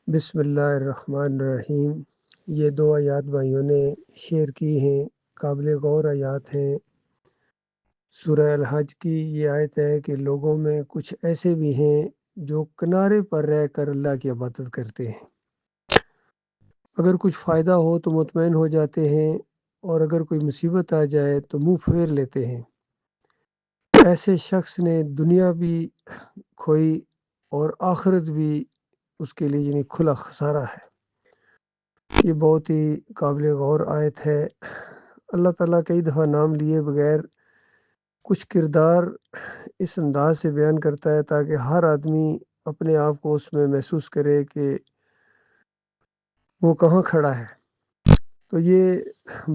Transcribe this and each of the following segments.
بسم اللہ الرحمن الرحیم۔ یہ دو آیات بھائیوں نے شیئر کی ہیں، قابل غور آیات ہیں۔ سورہ الحج کی یہ آیت ہے کہ لوگوں میں کچھ ایسے بھی ہیں جو کنارے پر رہ کر اللہ کی عبادت کرتے ہیں۔ اگر کچھ فائدہ ہو تو مطمئن ہو جاتے ہیں، اور اگر کوئی مصیبت آ جائے تو منہ پھیر لیتے ہیں۔ ایسے شخص نے دنیا بھی کھوئی اور آخرت بھی اس کے لیے یعنی کھلا خسارہ ہے۔ یہ بہت ہی قابل غور آیت ہے۔ اللہ تعالیٰ کئی دفعہ نام لیے بغیر کچھ کردار اس انداز سے بیان کرتا ہے تاکہ ہر آدمی اپنے آپ کو اس میں محسوس کرے کہ وہ کہاں کھڑا ہے۔ تو یہ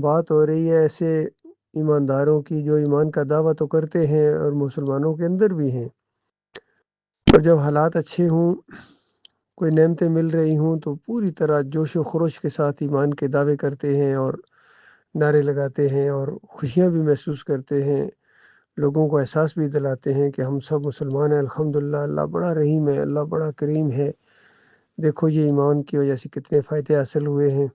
بات ہو رہی ہے ایسے ایمانداروں کی جو ایمان کا دعویٰ تو کرتے ہیں اور مسلمانوں کے اندر بھی ہیں، اور جب حالات اچھے ہوں، کوئی نعمتیں مل رہی ہوں تو پوری طرح جوش و خروش کے ساتھ ایمان کے دعوے کرتے ہیں اور نعرے لگاتے ہیں اور خوشیاں بھی محسوس کرتے ہیں، لوگوں کو احساس بھی دلاتے ہیں کہ ہم سب مسلمان ہیں، الحمدللہ، اللہ بڑا رحیم ہے، اللہ بڑا کریم ہے، دیکھو یہ ایمان کی وجہ سے کتنے فائدے حاصل ہوئے ہیں۔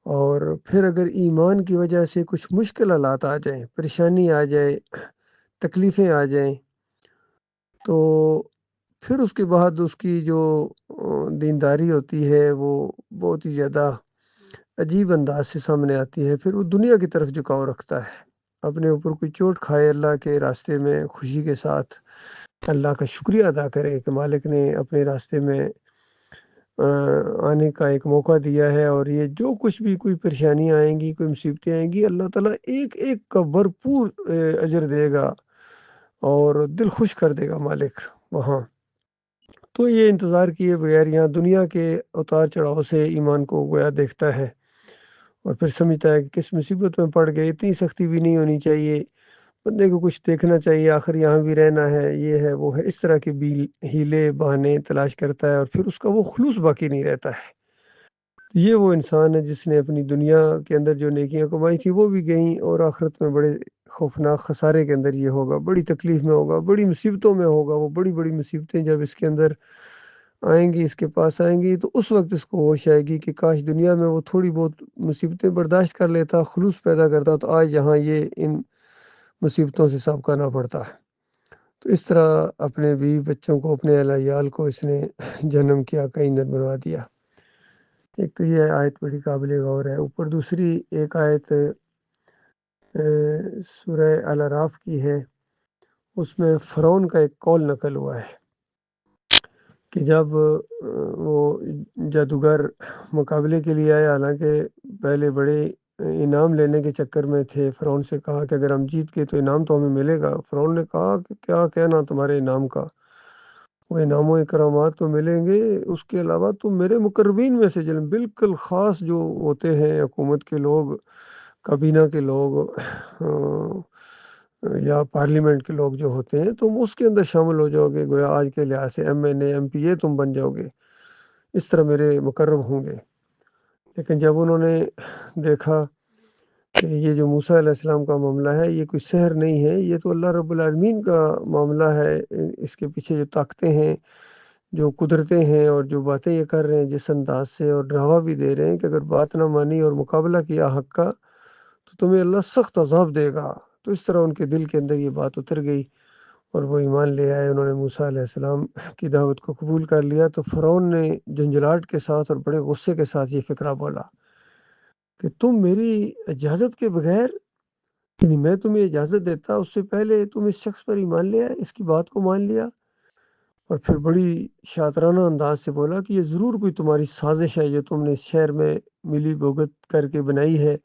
اور پھر اگر ایمان کی وجہ سے کچھ مشکل حالات آ جائیں، پریشانی آ جائے، تکلیفیں آ جائیں، تو پھر اس کے بعد اس کی جو دینداری ہوتی ہے وہ بہت ہی زیادہ عجیب انداز سے سامنے آتی ہے۔ پھر وہ دنیا کی طرف جھکاؤ رکھتا ہے، اپنے اوپر کوئی چوٹ کھائے اللہ کے راستے میں خوشی کے ساتھ اللہ کا شکریہ ادا کرے کہ مالک نے اپنے راستے میں آنے کا ایک موقع دیا ہے، اور یہ جو کچھ بھی کوئی پریشانیاں آئیں گی، کوئی مصیبتیں آئیں گی، اللہ تعالیٰ ایک ایک کا بھرپور اجر دے گا اور دل خوش کر دے گا مالک وہاں۔ تو یہ انتظار کیے بغیر یہاں دنیا کے اتار چڑھاؤ سے ایمان کو گویا دیکھتا ہے، اور پھر سمجھتا ہے کہ کس مصیبت میں پڑ گئے، اتنی سختی بھی نہیں ہونی چاہیے، بندے کو کچھ دیکھنا چاہیے، آخر یہاں بھی رہنا ہے، یہ ہے وہ ہے، اس طرح کے بھی ہیلے بہانے تلاش کرتا ہے، اور پھر اس کا وہ خلوص باقی نہیں رہتا ہے۔ یہ وہ انسان ہے جس نے اپنی دنیا کے اندر جو نیکیاں کمائی تھی وہ بھی گئیں، اور آخرت میں بڑے خوفناک خسارے کے اندر یہ ہوگا، بڑی تکلیف میں ہوگا، بڑی مصیبتوں میں ہوگا۔ وہ بڑی بڑی مصیبتیں جب اس کے اندر آئیں گی، اس کے پاس آئیں گی، تو اس وقت اس کو ہوش آئے گی کہ کاش دنیا میں وہ تھوڑی بہت مصیبتیں برداشت کر لیتا، خلوص پیدا کرتا، تو آج یہاں یہ ان مصیبتوں سے سابقہ نہ پڑتا ہے۔ تو اس طرح اپنے بیوی بچوں کو، اپنے اہل عیال کو اس نے جنم کیا، کا ایندھن بنوا دیا۔ ایک تو یہ آیت بڑی قابل غور ہے۔ اوپر دوسری ایک آیت سورہ الاعراف کی ہے، اس میں فرعون کا ایک قول نقل ہوا ہے کہ جب وہ جادوگر مقابلے کے لیے آئے، حالانکہ پہلے بڑے انعام لینے کے چکر میں تھے، فرعون سے کہا کہ اگر ہم جیت گئے تو انعام تو ہمیں ملے گا۔ فرعون نے کہا کہ کیا کہنا تمہارے انعام کا، وہ انعام و اکرامات تو ملیں گے، اس کے علاوہ تم میرے مقربین میں سے بالکل خاص جو ہوتے ہیں حکومت کے لوگ، کابینہ کے لوگ، یا پارلیمنٹ کے لوگ جو ہوتے ہیں، تم اس کے اندر شامل ہو جاؤ گے، گویا آج کے لحاظ سے M N A M P A تم بن جاؤ گے، اس طرح میرے مقرب ہوں گے۔ لیکن جب انہوں نے دیکھا کہ یہ جو موسیٰ علیہ السلام کا معاملہ ہے یہ کوئی سحر نہیں ہے، یہ تو اللہ رب العالمین کا معاملہ ہے، اس کے پیچھے جو طاقتیں ہیں، جو قدرتیں ہیں، اور جو باتیں یہ کر رہے ہیں جس انداز سے، اور ڈراوا بھی دے رہے ہیں کہ اگر بات نہ مانی اور مقابلہ کیا حق کا تو تمہیں اللہ سخت عذاب دے گا۔ تو اس طرح ان کے دل کے اندر یہ بات اتر گئی، اور وہ ایمان لے آئے، انہوں نے موسیٰ علیہ السلام کی دعوت کو قبول کر لیا۔ تو فرعون نے جھنجھلاہٹ کے ساتھ اور بڑے غصے کے ساتھ یہ فقرہ بولا کہ تم میری اجازت کے بغیر، یعنی میں تمہیں اجازت دیتا اس سے پہلے تم اس شخص پر ایمان لے آئے، اس کی بات کو مان لیا۔ اور پھر بڑی شاطرانہ انداز سے بولا کہ یہ ضرور کوئی تمہاری سازش ہے جو تم نے اس شہر میں ملی بھگت کر کے بنائی ہے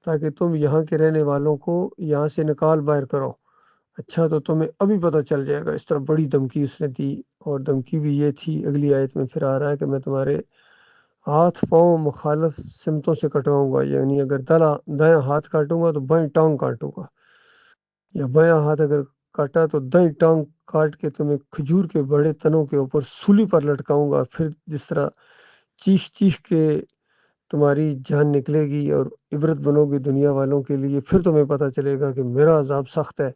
تاکہ تم یہاں کے رہنے والوں کو یہاں سے نکال باہر کرو۔ اچھا تو تمہیں ابھی پتہ چل جائے گا۔ اس طرح بڑی دھمکی اس نے دی، اور دھمکی بھی یہ تھی، اگلی آیت میں پھر آ رہا ہے کہ میں تمہارے ہاتھ پاؤں مخالف سمتوں سے کٹواؤں گا، یعنی اگر دایاں ہاتھ کاٹوں گا تو بائیں ٹانگ کاٹوں گا، یا بایاں ہاتھ اگر کاٹا تو دائیں ٹانگ کاٹ کے تمہیں کھجور کے بڑے تنوں کے اوپر سولی پر لٹکاؤں گا، پھر جس طرح چیخ چیخ کے تمہاری جان نکلے گی اور عبرت بنو گی دنیا والوں کے لیے، پھر تمہیں پتہ چلے گا کہ میرا عذاب سخت ہے۔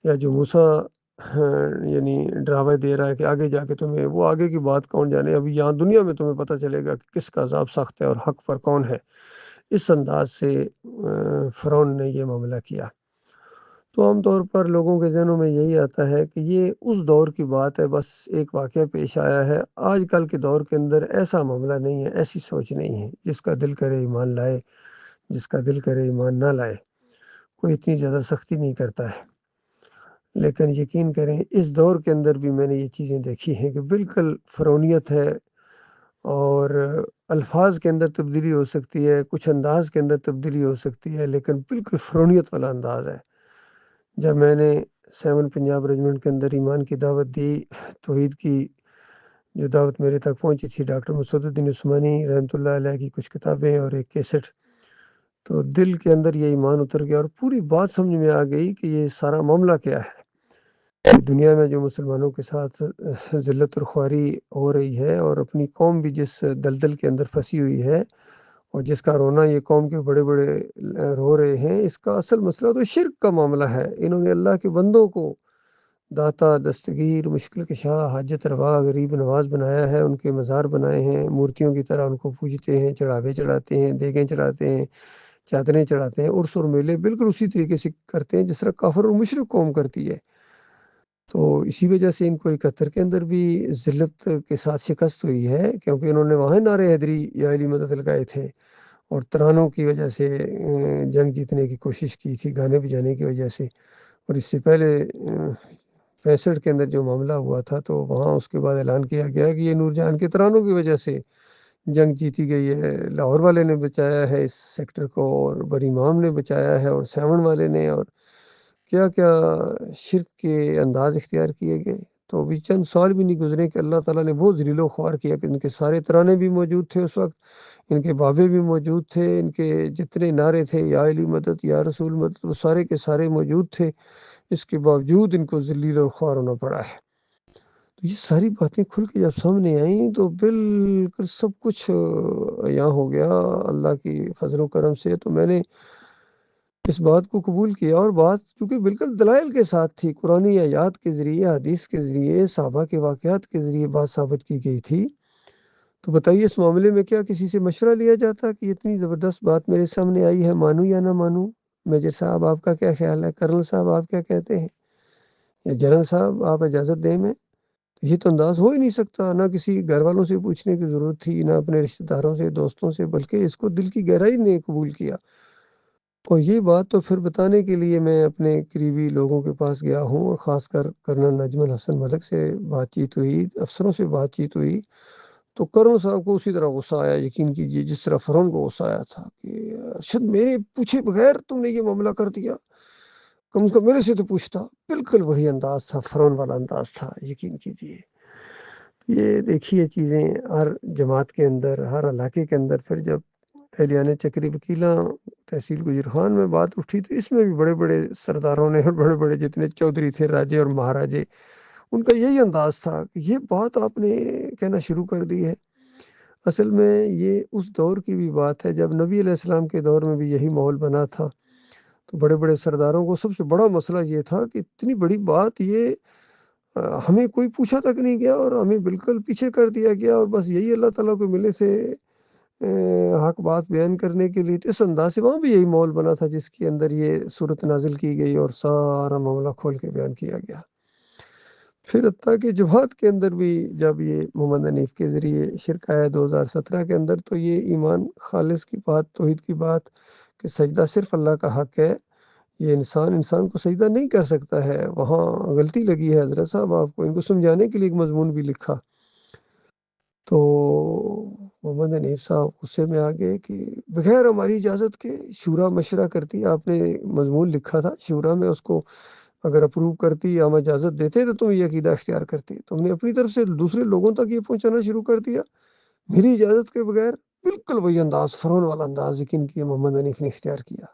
یا جو موسیٰ یعنی ڈراوے دے رہا ہے کہ آگے جا کے تمہیں، وہ آگے کی بات کون جانے، ابھی یہاں دنیا میں تمہیں پتہ چلے گا کہ کس کا عذاب سخت ہے اور حق پر کون ہے۔ اس انداز سے فرعون نے یہ معاملہ کیا۔ تو عام طور پر لوگوں کے ذہنوں میں یہی آتا ہے کہ یہ اس دور کی بات ہے، بس ایک واقعہ پیش آیا ہے۔ آج کل کے دور کے اندر ایسا معاملہ نہیں ہے، ایسی سوچ نہیں ہے۔ جس کا دل کرے ایمان لائے، جس کا دل کرے ایمان نہ لائے، کوئی اتنی زیادہ سختی نہیں کرتا ہے۔ لیکن یقین کریں اس دور کے اندر بھی میں نے یہ چیزیں دیکھی ہیں کہ بالکل فرعونیت ہے، اور الفاظ کے اندر تبدیلی ہو سکتی ہے، کچھ انداز کے اندر تبدیلی ہو سکتی ہے، لیکن بالکل فرعونیت والا انداز ہے۔ جب میں نے 7 پنجاب ریجمنٹ کے اندر ایمان کی دعوت دی، توحید کی جو دعوت میرے تک پہنچی تھی، ڈاکٹر مسعود الدین عثمانی رحمۃ اللہ علیہ کی کچھ کتابیں اور ایک کیسٹ، تو دل کے اندر یہ ایمان اتر گیا اور پوری بات سمجھ میں آ گئی کہ یہ سارا معاملہ کیا ہے۔ دنیا میں جو مسلمانوں کے ساتھ ذلت اور خواری ہو رہی ہے، اور اپنی قوم بھی جس دلدل کے اندر پھنسی ہوئی ہے، اور جس کا رونا یہ قوم کے بڑے بڑے رو رہے ہیں، اس کا اصل مسئلہ تو شرک کا معاملہ ہے۔ انہوں نے اللہ کے بندوں کو داتا، دستگیر، مشکل کشا، حاجت روا، غریب نواز بنایا ہے، ان کے مزار بنائے ہیں، مورتیوں کی طرح ان کو پوجتے ہیں، چڑھاوے چڑھاتے ہیں، دیگیں چڑھاتے ہیں، چادریں چڑھاتے ہیں، عرس اور میلے بالکل اسی طریقے سے کرتے ہیں جس طرح کافر اور مشرک قوم کرتی ہے۔ تو اسی وجہ سے ان کو 71 کے اندر بھی ذلت کے ساتھ شکست ہوئی ہے، کیونکہ انہوں نے وہاں نعرے حیدری یا علی مدد لگائے تھے، اور ترانوں کی وجہ سے جنگ جیتنے کی کوشش کی تھی، گانے بجانے کی وجہ سے۔ اور اس سے پہلے 65 کے اندر جو معاملہ ہوا تھا، تو وہاں اس کے بعد اعلان کیا گیا کہ یہ نور جہاں کے ترانوں کی وجہ سے جنگ جیتی گئی ہے۔ لاہور والے نے بچایا ہے اس سیکٹر کو، اور بری امام نے بچایا ہے، اور 7 والے نے، اور کیا کیا شرک کے انداز اختیار کیے گئے۔ تو ابھی چند سال بھی نہیں گزرے کہ اللہ تعالیٰ نے بہت ذلیل و خوار کیا کہ ان کے سارے ترانے بھی موجود تھے اس وقت، ان کے بابے بھی موجود تھے، ان کے جتنے نعرے تھے، یا علی مدد، یا رسول مدد، وہ سارے کے سارے موجود تھے۔ اس کے باوجود ان کو ذلیل و خوار ہونا پڑا ہے۔ تو یہ ساری باتیں کھل کے جب سامنے آئیں تو بالکل سب کچھ یہاں ہو گیا اللہ کی فضل و کرم سے۔ تو میں نے اس بات کو قبول کیا، اور بات چونکہ بالکل دلائل کے ساتھ تھی، قرآنی آیات کے ذریعے، حدیث کے ذریعے، صحابہ کے واقعات کے ذریعے بات ثابت کی گئی تھی۔ تو بتائیے اس معاملے میں کیا کسی سے مشورہ لیا جاتا کہ اتنی زبردست بات میرے سامنے آئی ہے، مانوں یا نہ مانوں؟ میجر صاحب آپ کا کیا خیال ہے؟ کرنل صاحب آپ کیا کہتے ہیں؟ یا جنرل صاحب آپ اجازت دیں میں؟ یہ تو انداز ہو ہی نہیں سکتا، نہ کسی گھر والوں سے پوچھنے کی ضرورت تھی، نہ اپنے رشتہ داروں سے، دوستوں سے، بلکہ اس کو دل کی گہرائی نے قبول کیا۔ اور یہ بات تو پھر بتانے کے لیے میں اپنے قریبی لوگوں کے پاس گیا ہوں، اور خاص کر کرنل نجم الحسن ملک سے بات چیت ہوئی، افسروں سے بات چیت ہوئی، تو کرنل صاحب کو اسی طرح غصہ آیا، یقین کیجیے جس طرح فرعون کو غصہ آیا تھا کہ ارشد میرے پوچھے بغیر تم نے یہ معاملہ کر دیا، کم از کم میرے سے تو پوچھتا۔ بالکل وہی انداز تھا، فرعون والا انداز تھا، یقین کیجیے۔ یہ دیکھیے چیزیں ہر جماعت کے اندر، ہر علاقے کے اندر، پھر جب اہلیان چکری وکیلاں تحصیل گجر خان میں بات اٹھی تو اس میں بھی بڑے بڑے سرداروں نے اور بڑے بڑے جتنے چودھری تھے، راجے اور مہاراجے، ان کا یہی انداز تھا کہ یہ بات آپ نے کہنا شروع کر دی ہے۔ اصل میں یہ اس دور کی بھی بات ہے جب نبی علیہ السلام کے دور میں بھی یہی ماحول بنا تھا۔ تو بڑے بڑے سرداروں کو سب سے بڑا مسئلہ یہ تھا کہ اتنی بڑی بات یہ ہمیں کوئی پوچھا تک نہیں گیا، اور ہمیں بالکل پیچھے کر دیا گیا، اور بس یہی اللہ تعالیٰ کو ملے تھے حق بات بیان کرنے کے لیے۔ تو اس انداز سے وہاں بھی یہی ماحول بنا تھا جس کے اندر یہ صورت نازل کی گئی اور سارا معاملہ کھول کے بیان کیا گیا۔ پھر حتیٰ کہ جماعت کے اندر بھی جب یہ محمد حنیف کے ذریعے شرک آیا 2017 کے اندر، تو یہ ایمان خالص کی بات، توحید کی بات کہ سجدہ صرف اللہ کا حق ہے، یہ انسان کو سجدہ نہیں کر سکتا ہے، وہاں غلطی لگی ہے حضرت صاحب آپ کو، ان کو سمجھانے کے لیے ایک مضمون بھی لکھا۔ تو محمد حنیف صاحب غصے میں آ گئے کہ بغیر ہماری اجازت کے شورا مشورہ کرتی، آپ نے مضمون لکھا تھا شورا میں، اس کو اگر اپروو کرتی یا ہم اجازت دیتے تو تم یہ عقیدہ اختیار کرتی، تم نے اپنی طرف سے دوسرے لوگوں تک یہ پہنچانا شروع کر دیا میری اجازت کے بغیر۔ بالکل وہی انداز، فرعون والا انداز یقین کیا محمد حنیف نے اختیار کیا،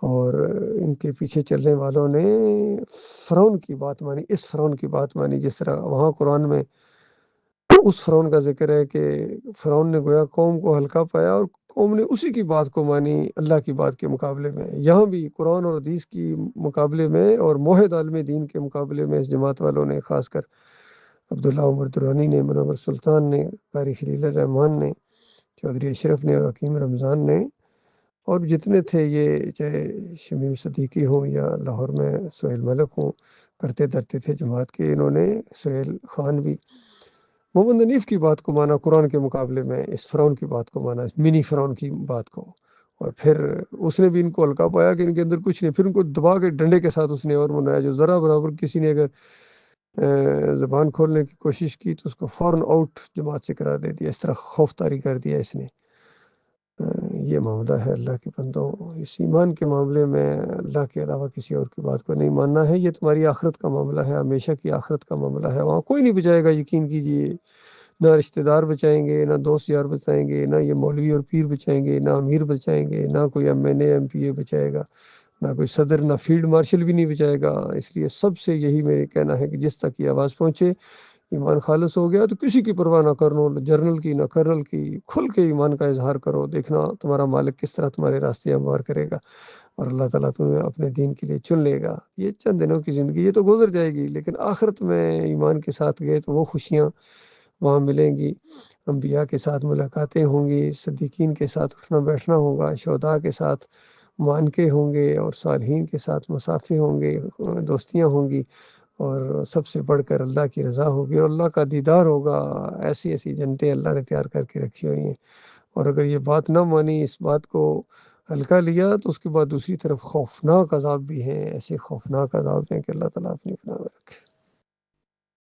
اور ان کے پیچھے چلنے والوں نے فرعون کی بات مانی، اس فرعون کی بات مانی جس طرح وہاں قرآن میں اس فرعون کا ذکر ہے کہ فرعون نے گویا قوم کو ہلکا پایا اور قوم نے اسی کی بات کو مانی اللہ کی بات کے مقابلے میں۔ یہاں بھی قرآن اور حدیث کی مقابلے میں اور موحد عالم دین کے مقابلے میں اس جماعت والوں نے، خاص کر عبداللہ عمر درانی نے، منور سلطان نے، قاری خلیل الرحمان نے، چودھری اشرف نے اور حکیم رمضان نے، اور جتنے تھے یہ، چاہے شمیم صدیقی ہوں یا لاہور میں سہیل ملک ہوں، کرتے دھرتے تھے جماعت کے۔ انہوں نے، سہیل خان بھی، محمد حنیف کی بات کو مانا قرآن کے مقابلے میں، اس فرعون کی بات کو مانا، اس منی فرعون کی بات کو، اور پھر اس نے بھی ان کو ہلکا پایا کہ ان کے اندر کچھ نہیں، پھر ان کو دبا کے ڈنڈے کے ساتھ اس نے اور منایا، جو ذرا برابر کسی نے اگر زبان کھولنے کی کوشش کی تو اس کو فوراً آؤٹ جماعت سے قرار دے دیا، اس طرح خوف طاری کر دیا اس نے۔ یہ معاملہ ہے اللہ کے بندو، اس ایمان کے معاملے میں اللہ کے علاوہ کسی اور کی بات کو نہیں ماننا ہے۔ یہ تمہاری آخرت کا معاملہ ہے، ہمیشہ کی آخرت کا معاملہ ہے، وہاں کوئی نہیں بچائے گا، یقین کیجئے۔ نہ رشتہ دار بچائیں گے، نہ دوست یار بچائیں گے، نہ یہ مولوی اور پیر بچائیں گے، نہ امیر بچائیں گے، نہ کوئی M N A M P A بچائے گا، نہ کوئی صدر، نہ فیلڈ مارشل بھی نہیں بچائے گا۔ اس لیے سب سے یہی میرے کہنا ہے کہ جس تک یہ آواز پہنچے، ایمان خالص ہو گیا تو کسی کی پرواہ نہ کرو، نہ جرنل کی نہ کرنل کی، کھل کے ایمان کا اظہار کرو، دیکھنا تمہارا مالک کس طرح تمہارے راستے ہموار کرے گا، اور اللہ تعالیٰ تمہیں اپنے دین کے لیے چن لے گا۔ یہ چند دنوں کی زندگی، یہ تو گزر جائے گی، لیکن آخرت میں ایمان کے ساتھ گئے تو وہ خوشیاں وہاں ملیں گی۔ انبیاء کے ساتھ ملاقاتیں ہوں گی، صدیقین کے ساتھ اٹھنا بیٹھنا ہوگا، شہداء کے ساتھ معانقے ہوں گے، اور صالحین کے ساتھ مصافحے ہوں گے، دوستیاں ہوں گی، اور سب سے بڑھ کر اللہ کی رضا ہوگی اور اللہ کا دیدار ہوگا۔ ایسی ایسی جنتیں اللہ نے تیار کر کے رکھی ہوئی ہیں، اور اگر یہ بات نہ مانی، اس بات کو ہلکا لیا، تو اس کے بعد دوسری طرف خوفناک عذاب بھی ہیں، ایسے خوفناک عذاب ہیں کہ اللہ تعالیٰ اپنی پناہ میں رکھے۔